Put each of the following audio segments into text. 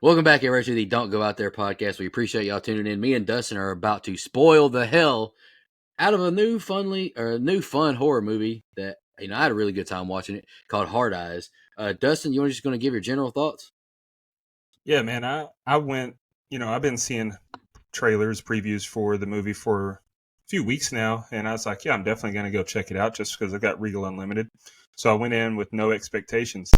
Welcome back, everybody, to the Don't Go Out There podcast. We appreciate y'all tuning in. Me and Dustin are about to spoil the hell out of a new fun horror movie that I had a really good time watching it called Hard Eyes. Dustin, you want just going to give your general thoughts? Yeah, man. I went. I've been seeing trailers, previews for the movie for a few weeks now, and I was like, yeah, I'm definitely going to go check it out just because I got Regal Unlimited. So I went in with no expectations.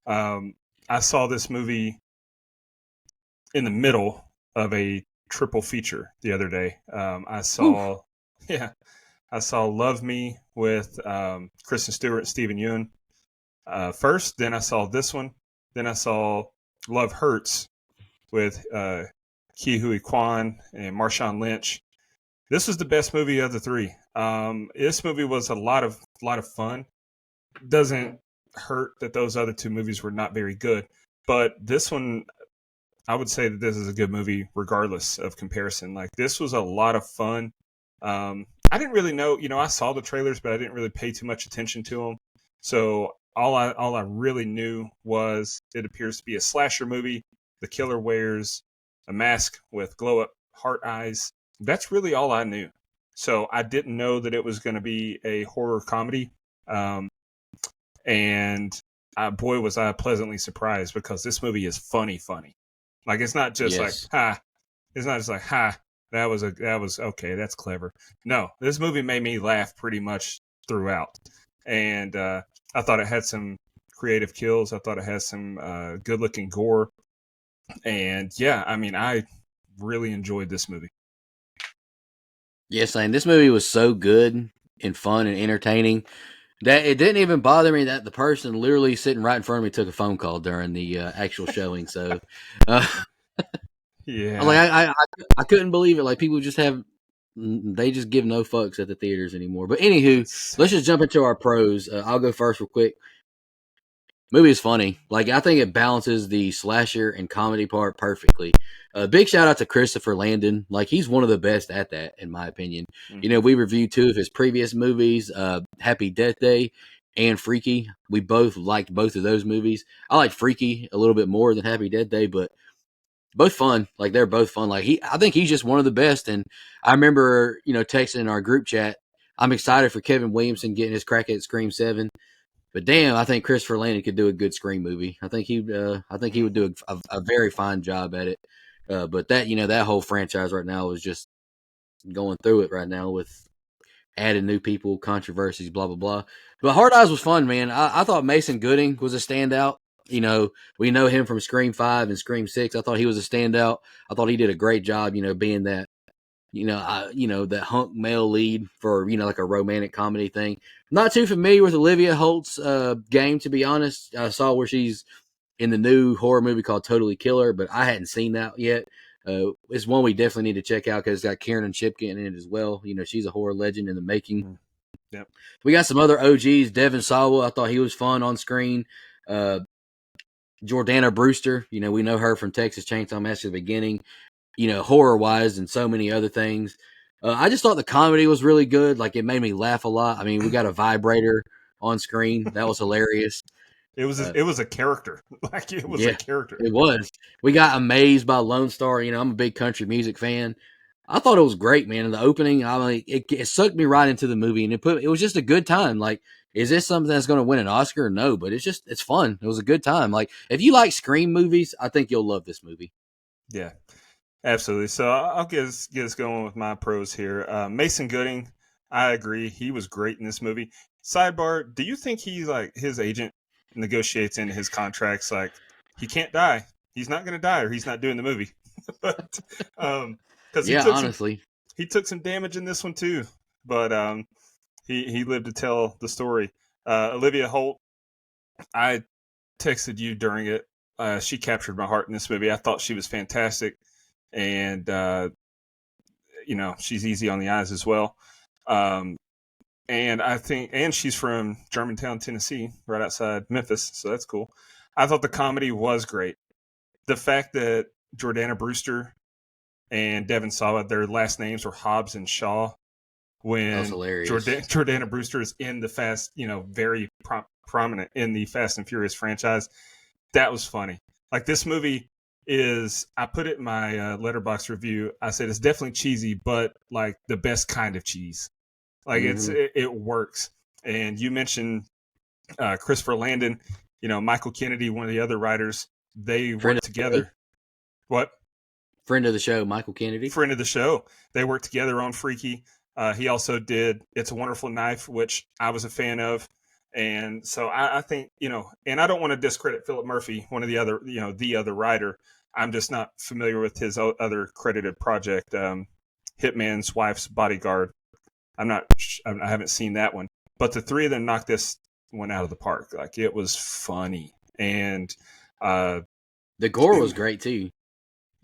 Um, I saw this movie in the middle of a triple feature the other day. I Oof. saw, yeah, I saw Love Me with Kristen Stewart and Stephen Yeun first. Then I saw this one. Then I saw Love Hurts with Ke Huy Quan and Marshawn Lynch. This was the best movie of the three. This movie was a lot of fun. Doesn't hurt that those other two movies were not very good, but this one, I would say that this is a good movie regardless of comparison. Like, this was a lot of fun. I didn't really know, I saw the trailers, but I didn't really pay too much attention to them. So all I really knew was it appears to be a slasher movie. The killer wears a mask with glow up heart eyes. That's really all I knew. So I didn't know that it was going to be a horror comedy. Um, and boy, was I pleasantly surprised because this movie is funny. Like, it's not just like, Yes. ha. It's not just like, ha. That was okay. That's clever. No, this movie made me laugh pretty much throughout, and I thought it had some creative kills. I thought it had some good looking gore, and yeah, I mean, I really enjoyed this movie. Yes, and this movie was so good and fun and entertaining that it didn't even bother me that the person literally sitting right in front of me took a phone call during the actual showing. So, uh, I was like, Yeah. I couldn't believe it. Like, people just have, they just give no fucks at the theaters anymore. But anywho, let's just jump into our pros. I'll go first real quick. Movie is funny. Like, I think it balances the slasher and comedy part perfectly. Big shout out to Christopher Landon. Like, he's one of the best at that, in my opinion. Mm-hmm. We reviewed two of his previous movies, Happy Death Day and Freaky. We both liked both of those movies. I like Freaky a little bit more than Happy Death Day, but both fun. Like, they're both fun. I think he's just one of the best. And I remember, texting in our group chat, I'm excited for Kevin Williamson getting his crack at Scream 7. But damn, I think Christopher Landon could do a good Scream movie. I think he would do a very fine job at it. But that whole franchise right now is just going through it right now with adding new people, controversies, blah blah blah. But Hard Eyes was fun, man. I thought Mason Gooding was a standout. We know him from Scream 5 and Scream 6. I thought he was a standout. I thought he did a great job. Being that that hunk male lead for like a romantic comedy thing. Not too familiar with Olivia Holt's game, to be honest. I saw where she's in the new horror movie called Totally Killer, but I hadn't seen that yet. It's one we definitely need to check out because it's got Kieran Shipkin in it as well. She's a horror legend in the making. Mm-hmm. Yep. We got some other OGs. Devin Sawa, I thought he was fun on screen. Uh, Jordana Brewster, we know her from Texas Chainsaw Massacre at the beginning. Horror wise and so many other things. I just thought the comedy was really good. Like, it made me laugh a lot. I mean, we got a vibrator on screen. That was hilarious. It was a character. Like, it was a Yeah, character. it was. We got Amazed by Lone Star. I'm a big country music fan. I thought it was great, man. In the opening, I mean, it sucked me right into the movie, and it was just a good time. Like, is this something that's going to win an Oscar? No, but it's fun. It was a good time. Like, if you like Scream movies, I think you'll love this movie. Yeah. Absolutely. So I'll get us going with my pros here. Mason Gooding, I agree. He was great in this movie. Sidebar: do you think he, like, his agent negotiates into his contracts like he can't die? He's not going to die, or he's not doing the movie. But because Yeah, honestly. he took some damage in this one too, but he lived to tell the story. Olivia Holt, I texted you during it. She captured my heart in this movie. I thought she was fantastic, and she's easy on the eyes as well. Um, and I think, and she's from Germantown, Tennessee, right outside Memphis, so that's cool. I thought the comedy was great. The fact that Jordana Brewster and Devin Sawa, their last names were Hobbs and Shaw, That was when hilarious. Jordana Brewster is in the Fast, very prominent in the Fast and Furious franchise. That was funny. Like, this movie, is I put it in my letterbox review. I said it's definitely cheesy, but like the best kind of cheese. Like Hmm. it works. And you mentioned Christopher Landon, Michael Kennedy, one of the other writers. They Friend worked of the show, together. What? friend of the show, Michael Kennedy. Friend of the show. They worked together on Freaky. He also did It's a Wonderful Knife, which I was a fan of. And so I think, and I don't want to discredit Philip Murphy, one of the other, the other writer. I'm just not familiar with his other credited project, Hitman's Wife's Bodyguard. I haven't seen that one. But the three of them knocked this one out of the park. Like, it was funny. And uh, The gore was great too.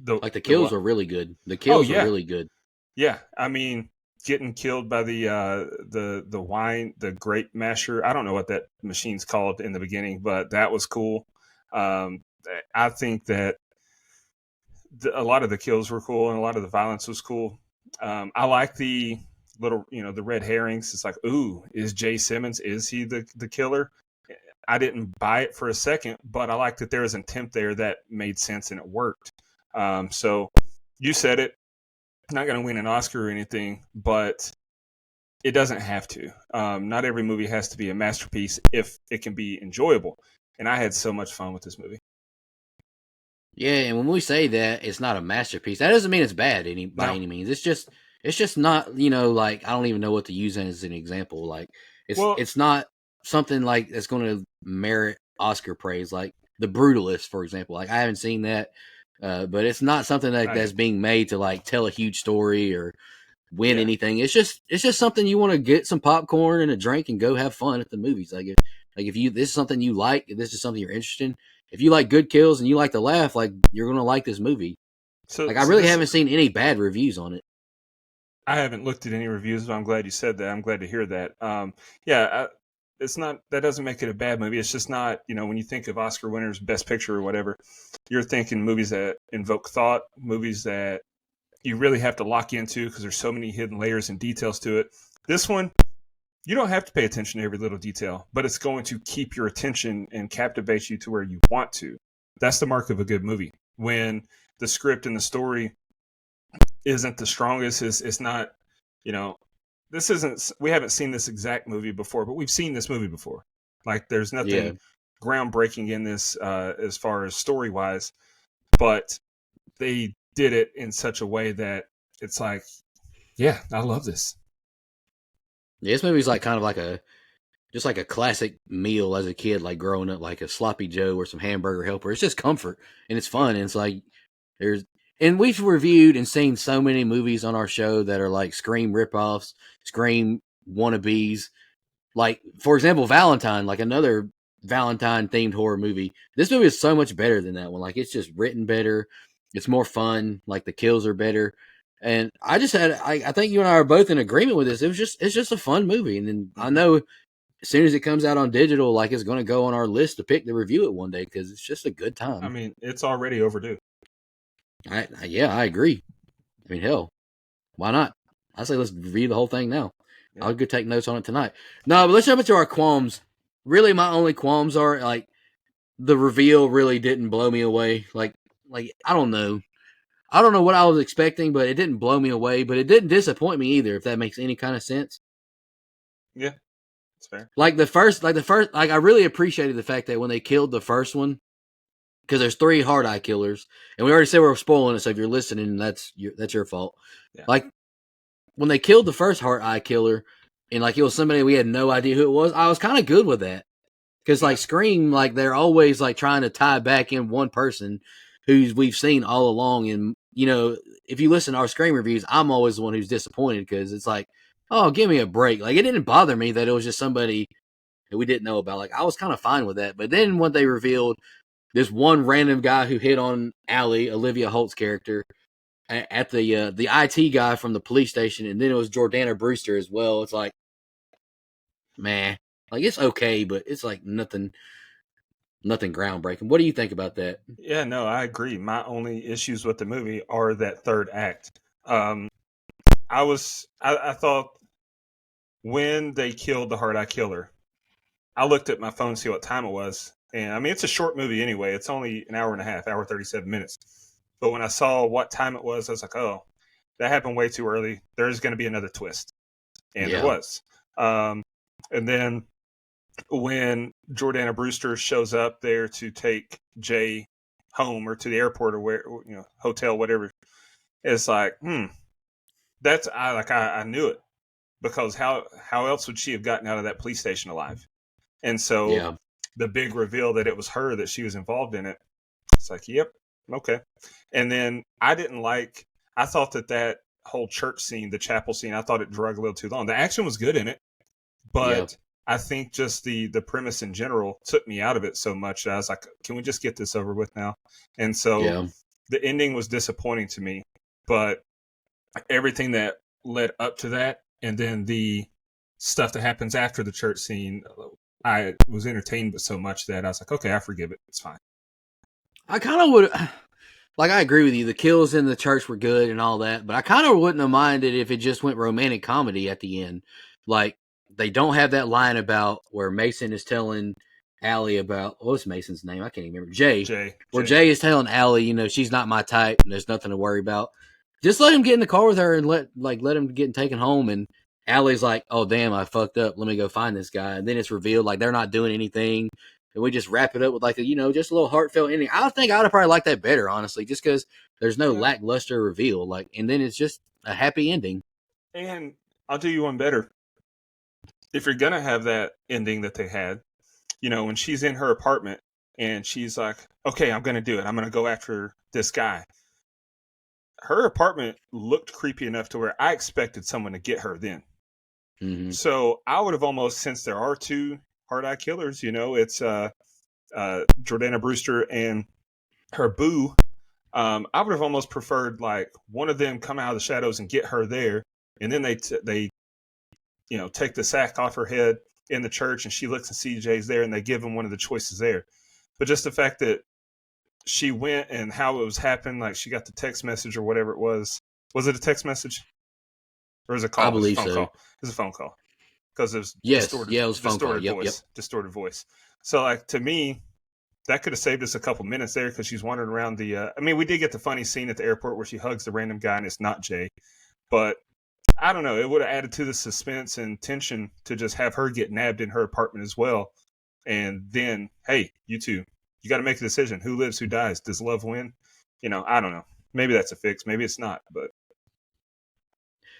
Like the the kills what? were really good. The Oh, kills were yeah. really good. Yeah, I mean, getting killed by the wine, the grape masher. I don't know what that machine's called in the beginning, but that was cool. Um, I think that a lot of the kills were cool and a lot of the violence was cool. I like the little, the red herrings. It's like, ooh, is Jay Simmons? Is he the killer? I didn't buy it for a second, but I like that there was an attempt there that made sense and it worked. So you said it, not going to win an Oscar or anything, but it doesn't have to. Not every movie has to be a masterpiece if it can be enjoyable. And I had so much fun with this movie. Yeah, and when we say that it's not a masterpiece, that doesn't mean it's bad by No, any means. It's just not, like I don't even know what to use as an example. Like well, it's not something like that's going to merit Oscar praise, like The Brutalist, for example. Like I haven't seen that, but it's not something that's being made to like tell a huge story or win yeah. anything. It's just something you want to get some popcorn and a drink and go have fun at the movies. If you this is something you like, if this is something you're interested in, if you like good kills and you like to laugh, like you're gonna like this movie. So, Like I so really this, haven't seen any bad reviews on it. I haven't looked at any reviews, but I'm glad you said that. I'm glad to hear that. Yeah, it's not, that doesn't make it a bad movie. It's just not, when you think of Oscar winners, Best Picture or whatever, you're thinking movies that invoke thought, movies that you really have to lock into because there's so many hidden layers and details to it. This one, you don't have to pay attention to every little detail, but it's going to keep your attention and captivate you to where you want to. That's the mark of a good movie. When the script and the story isn't the strongest, it's not, you know, this isn't, we haven't seen this exact movie before, but we've seen this movie before. Like, there's Yeah. nothing groundbreaking in this as far as story wise, but they did it in such a way that it's like, yeah, I love this. Yeah, this movie's like kind of like just like a classic meal as a kid, like growing up, like a sloppy Joe or some hamburger helper. It's just comfort and it's fun. And it's like there's and we've reviewed and seen so many movies on our show that are like Scream ripoffs, Scream wannabes. Like for example, Valentine, like another Valentine themed horror movie. This movie is so much better than that one. Like it's just written better. It's more fun. Like the kills are better. And I think you and I are both in agreement with this. It's just a fun movie. And then I Mm-hmm. know as soon as it comes out on digital, like it's going to go on our list to pick to review it one day because it's just a good I time. mean, it's already overdue. Yeah, I agree. I mean, hell, why not? I say let's review the whole thing now. Yeah. I'll go take notes on it tonight. No, but let's jump into our qualms. Really, my only qualms are like the reveal really didn't blow me away. Like I don't know. I don't know what I was expecting, but it didn't blow me away. But it didn't disappoint me either. If that makes any kind of sense. Yeah, it's fair. Like I really appreciated the fact that when they killed the first one, because there's 3 hard eye killers, and we already said we're spoiling it. So if you're listening, that's your fault. Yeah. Like when they killed the first hard eye killer, and like it was somebody we had no idea who it was, I was kind of good with that. Because like Scream, like they're always like trying to tie back in one person who we've seen all along. And if you listen to our Scream reviews, I'm always the one who's disappointed because it's like, oh, give me a break. Like it didn't bother me that it was just somebody that we didn't know about. Like I was kind of fine with that. But then when they revealed this one random guy who hit on Allie, Olivia Holt's character, at the IT guy from the police station, and then it was Jordana Brewster as well. It's like, man, like it's okay, but it's like nothing groundbreaking. What do you think about that? Yeah, no, I agree. My only issues with the movie are that third act. Um, I thought when they killed the hard eye killer, I looked at my phone to see what time it was, And I mean, it's a short movie anyway. It's only an hour and a half, hour 37 minutes. But when I saw what time it was, I was like, oh, that happened way too early. There's going to be another twist. And there Yeah. was. And then when Jordana Brewster shows up there to take Jay home or to the airport or where, hotel, whatever, it's like, I knew it, because how else would she have gotten out of that police station alive? And so Yeah. the big reveal that it was her, that she was involved in it, it's like, yep, okay. And then I thought that whole church scene, the chapel scene, I thought it drug a little too long. The action was good in it, but I think just the premise in general took me out of it so much that I was like, can we just get this over with now? And so the ending was disappointing to me, but everything that led up to that, and then the stuff that happens after the church scene, I was entertained but so much that I was like, okay, I forgive it. It's fine. I kind of would, like, I agree with you. The kills in the church were good and all that, but I kind of wouldn't have minded if it just went romantic comedy at the end. Like, they don't have that line about where Mason is telling Allie about, what's Mason's name? I can't even remember. Jay. Where Jay is telling Allie, she's not my type and there's nothing to worry about. Just let him get in the car with her and let him get taken home. And Allie's like, oh, damn, I fucked up. Let me go find this guy. And then it's revealed like they're not doing anything. And we just wrap it up with like just a little heartfelt ending. I think I would have probably liked that better, honestly, just because there's no lackluster reveal. Like, and then it's just a happy ending. And I'll do you one better. If you're gonna have that ending that they had, when she's in her apartment and she's like, okay, I'm gonna do it. I'm gonna go after this guy. Her apartment looked creepy enough to where I expected someone to get her then. Mm-hmm. So I would have almost, since there are two hard eye killers, it's Jordana Brewster and her boo. I would have almost preferred like one of them come out of the shadows and get her there, and then they take the sack off her head in the church, and she looks and sees Jay's there, and they give him one of the choices there. But just the fact that she went and how it was happening, like she got the text message or whatever it was. Was it a text message or was it a call? I believe it was a phone so. call. It was a phone call because it was it was phone call. Distorted voice. So like to me, that could have saved us a couple minutes there because she's wandering around the. We did get the funny scene at the airport where she hugs the random guy and it's not Jay, but I don't know. It would have added to the suspense and tension to just have her get nabbed in her apartment as well, and then hey, you two. You got to make a decision. Who lives, who dies? Does love win? I don't know. Maybe that's a fix. Maybe it's not. But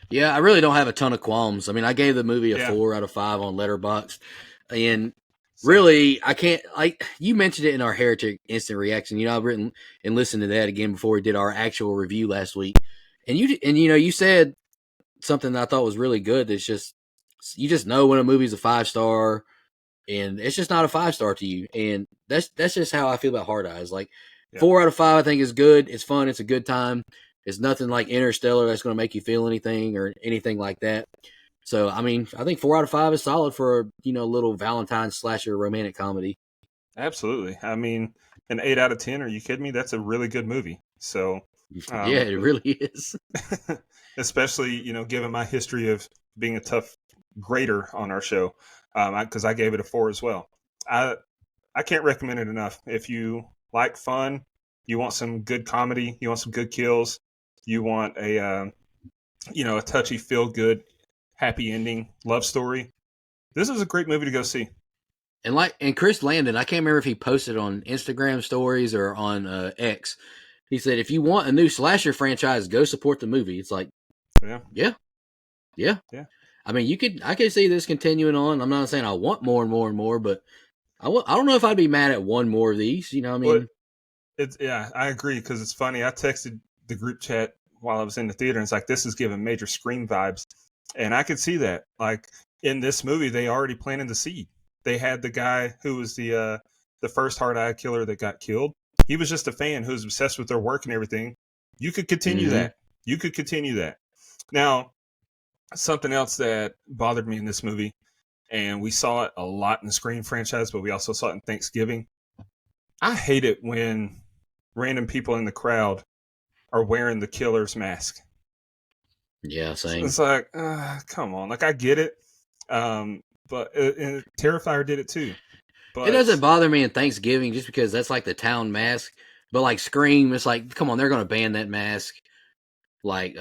yeah, I really don't have a ton of qualms. I gave the movie a 4 out of 5 on Letterboxd, and really, I can't. You mentioned it in our Heretic Instant Reaction. I've written and listened to that again before we did our actual review last week, and you said something that I thought was really good. That's just you just know when a movie's a 5-star. And it's just not a 5-star to you. And that's just how I feel about Hard Eyes. Like 4 out of 5, I think is good. It's fun. It's a good time. It's nothing like Interstellar that's going to make you feel anything or anything like that. So, I think 4 out of 5 is solid for a, little Valentine's slasher romantic comedy. Absolutely. An 8 out of 10. Are you kidding me? That's a really good movie. So, yeah, it really is. Especially, given my history of being a tough grader on our show. Because I gave it a 4 as well. I can't recommend it enough. If you like fun, you want some good comedy, you want some good kills, you want a touchy, feel good, happy ending love story. This is a great movie to go see. And Chris Landon, I can't remember if he posted on Instagram stories or on X. He said, if you want a new slasher franchise, go support the movie. It's like, yeah. I could see this continuing on. I'm not saying I want more and more and more, but I don't know if I'd be mad at one more of these. You know what I mean? I agree because it's funny. I texted the group chat while I was in the theater, and it's like, this is giving major Scream vibes. And I could see that. Like, in this movie, they already planted the seed. They had the guy who was the first hard eye killer that got killed. He was just a fan who was obsessed with their work and everything. You could continue that. You could continue that. Now, something else that bothered me in this movie, and we saw it a lot in the Scream franchise, but we also saw it in Thanksgiving. I hate it when random people in the crowd are wearing the killer's mask. Yeah, same. It's like, come on. Like, I get it. But Terrifier did it too. It doesn't bother me in Thanksgiving just because that's like the town mask. But like Scream, it's like, come on, they're gonna ban that mask. Like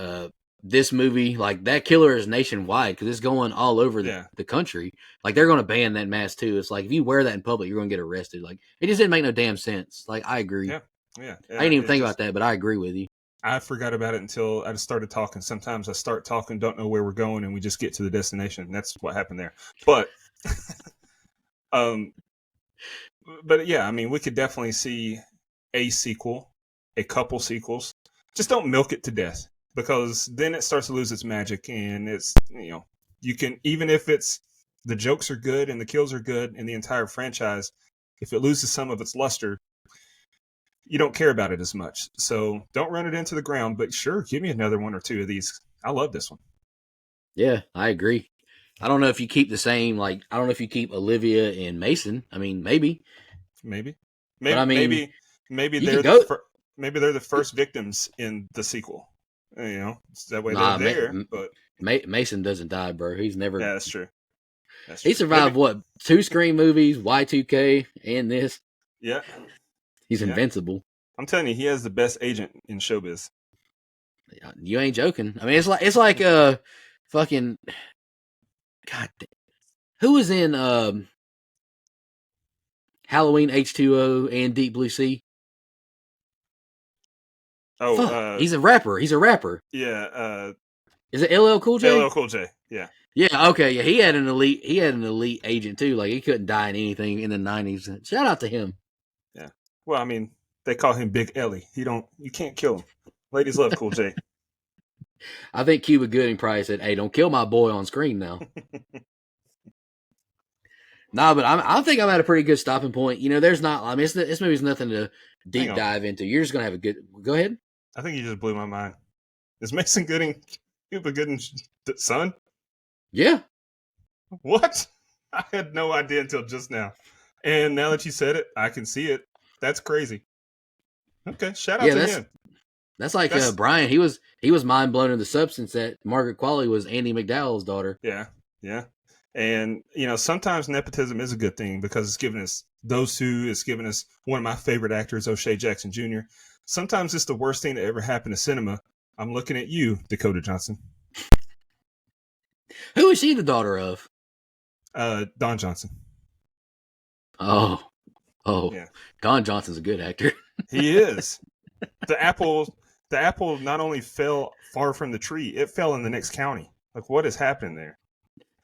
this movie, like that killer is nationwide because it's going all over the country. Like they're gonna ban that mask too. It's like if you wear that in public, you're gonna get arrested. Like it just didn't make no damn sense. Like I agree. Yeah. I didn't even think about that, but I agree with you. I forgot about it until I just started talking. Sometimes I start talking, don't know where we're going, and we just get to the destination. That's what happened there. But, but yeah, I mean, we could definitely see a sequel, a couple sequels. Just don't milk it to death, because then it starts to lose its magic, and it's, you can, even if it's the jokes are good and the kills are good and the entire franchise, if it loses some of its luster, you don't care about it as much. So don't run it into the ground, but sure, give me another one or two of these. I love this one. Yeah, I agree. I don't know if you keep the same, I don't know if you keep Olivia and Mason. I mean, maybe. Maybe maybe they're maybe they're the first victims in the sequel. That way they're there. But Mason doesn't die, bro. He's never. Yeah, that's true. He survived what? 2 Scream movies, Y2K, and this. Yeah. He's invincible. I'm telling you, he has the best agent in showbiz. You ain't joking. I mean, it's like fucking God damn. Who was in Halloween H2O and Deep Blue Sea? Oh, he's a rapper. Yeah. Is it LL Cool J? LL Cool J. Yeah. Yeah. Okay. Yeah. He had an elite agent too. Like he couldn't die in anything in the 90s. Shout out to him. Yeah. Well, I mean, they call him Big Ellie. You can't kill him. Ladies love Cool J. I think Cuba Gooding probably said, "Hey, don't kill my boy on screen now." Nah, but I think I'm at a pretty good stopping point. There's not. I mean, this movie's nothing to deep dive into. You're just gonna have a good. Go ahead. I think you just blew my mind. Is Mason Gooding Cuba Gooding's son? Yeah. What? I had no idea until just now. And now that you said it, I can see it. That's crazy. Okay, shout out to him. That's like Brian. He was mind blown in The Substance that Margaret Qualley was Andie MacDowell's daughter. Yeah. And sometimes nepotism is a good thing because it's given us those two. It's given us one of my favorite actors, O'Shea Jackson Jr. Sometimes it's the worst thing that ever happened to cinema. I'm looking at you, Dakota Johnson. Who is she the daughter of? Don Johnson. Oh, yeah. Don Johnson's a good actor. He is. The apple not only fell far from the tree, it fell in the next county. Like, what is happening there?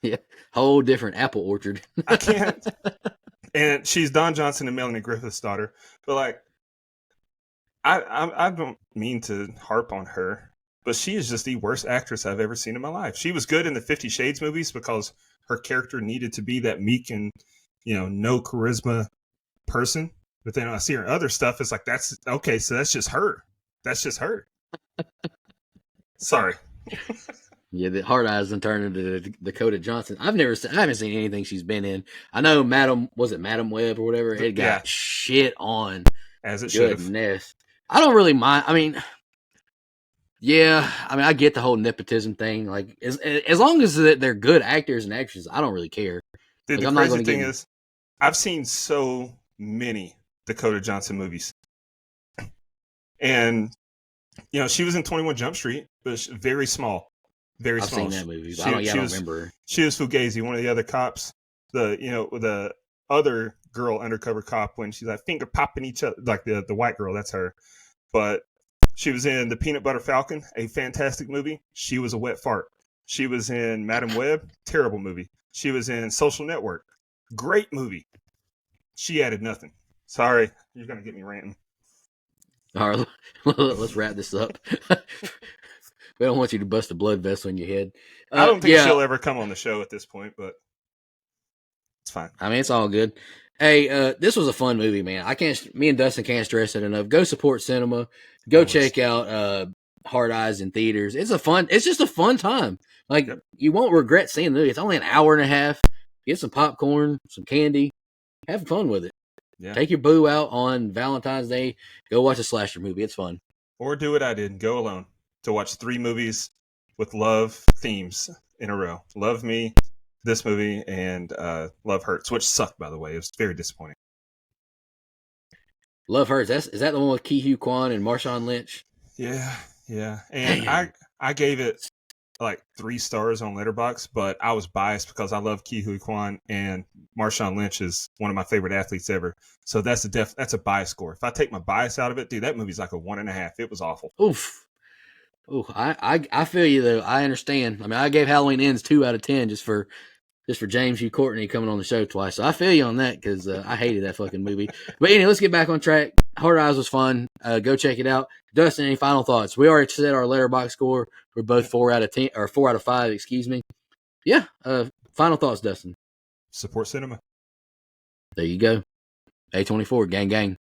Yeah, whole different apple orchard. I can't. And she's Don Johnson and Melanie Griffith's daughter. But I don't mean to harp on her, but she is just the worst actress I've ever seen in my life. She was good in the 50 Shades movies because her character needed to be that meek and no charisma person. But then I see her other stuff. It's like, that's okay. So that's just her. Sorry. Yeah, the Hard Eyes and turned into Dakota Johnson. I haven't seen anything she's been in. I know Madam Web or whatever? It got shit on. As it should. Goodness. I don't really mind. I mean, yeah, I get the whole nepotism thing. Like, as long as they're good actors and actresses, I don't really care. Dude, the crazy thing is, I've seen so many Dakota Johnson movies. And, she was in 21 Jump Street, but very small. Very small. I've seen that movie. But I don't remember. She was Fugazi, one of the other cops. The other girl undercover cop when she's like finger popping each other, like the white girl, that's her. But she was in The Peanut Butter Falcon, a fantastic movie. She was a wet fart. She was in Madam Web, terrible movie. She was in Social Network, great movie. She added nothing. Sorry, you're gonna get me ranting. All right, let's wrap this up. We don't want you to bust a blood vessel in your head. I don't think she'll ever come on the show at this point, but it's fine. I mean, it's all good. Hey, this was a fun movie, man. Me and Dustin can't stress it enough. Go support cinema. Go check out Hard Eyes in theaters. It's just a fun time. Like, you won't regret seeing the movie. It's only an hour and a half. Get some popcorn, some candy. Have fun with it. Yeah. Take your boo out on Valentine's Day. Go watch a slasher movie. It's fun. Or do what I did. Go alone to watch 3 movies with love themes in a row. Love Me, this movie and Love Hurts, which sucked, by the way. It was very disappointing. Love Hurts. Is that the one with Ke Huy Quan and Marshawn Lynch? Yeah, yeah. And I gave it like 3 stars on Letterboxd, but I was biased because I love Ke Huy Quan and Marshawn Lynch is one of my favorite athletes ever. So that's a bias score. If I take my bias out of it, dude, that movie's like a 1.5. It was awful. Oof. Ooh, I feel you though. I understand. I mean, I gave Halloween Ends 2 out of 10 just for James Hugh Courtney coming on the show twice. So I feel you on that because I hated that fucking movie. But anyway, let's get back on track. Hard Eyes was fun. Go check it out. Dustin, any final thoughts? We already said our Letterboxd score. We're both 4 out of 10 or 4 out of 5. Excuse me. Yeah. Final thoughts, Dustin. Support cinema. There you go. A24 gang gang.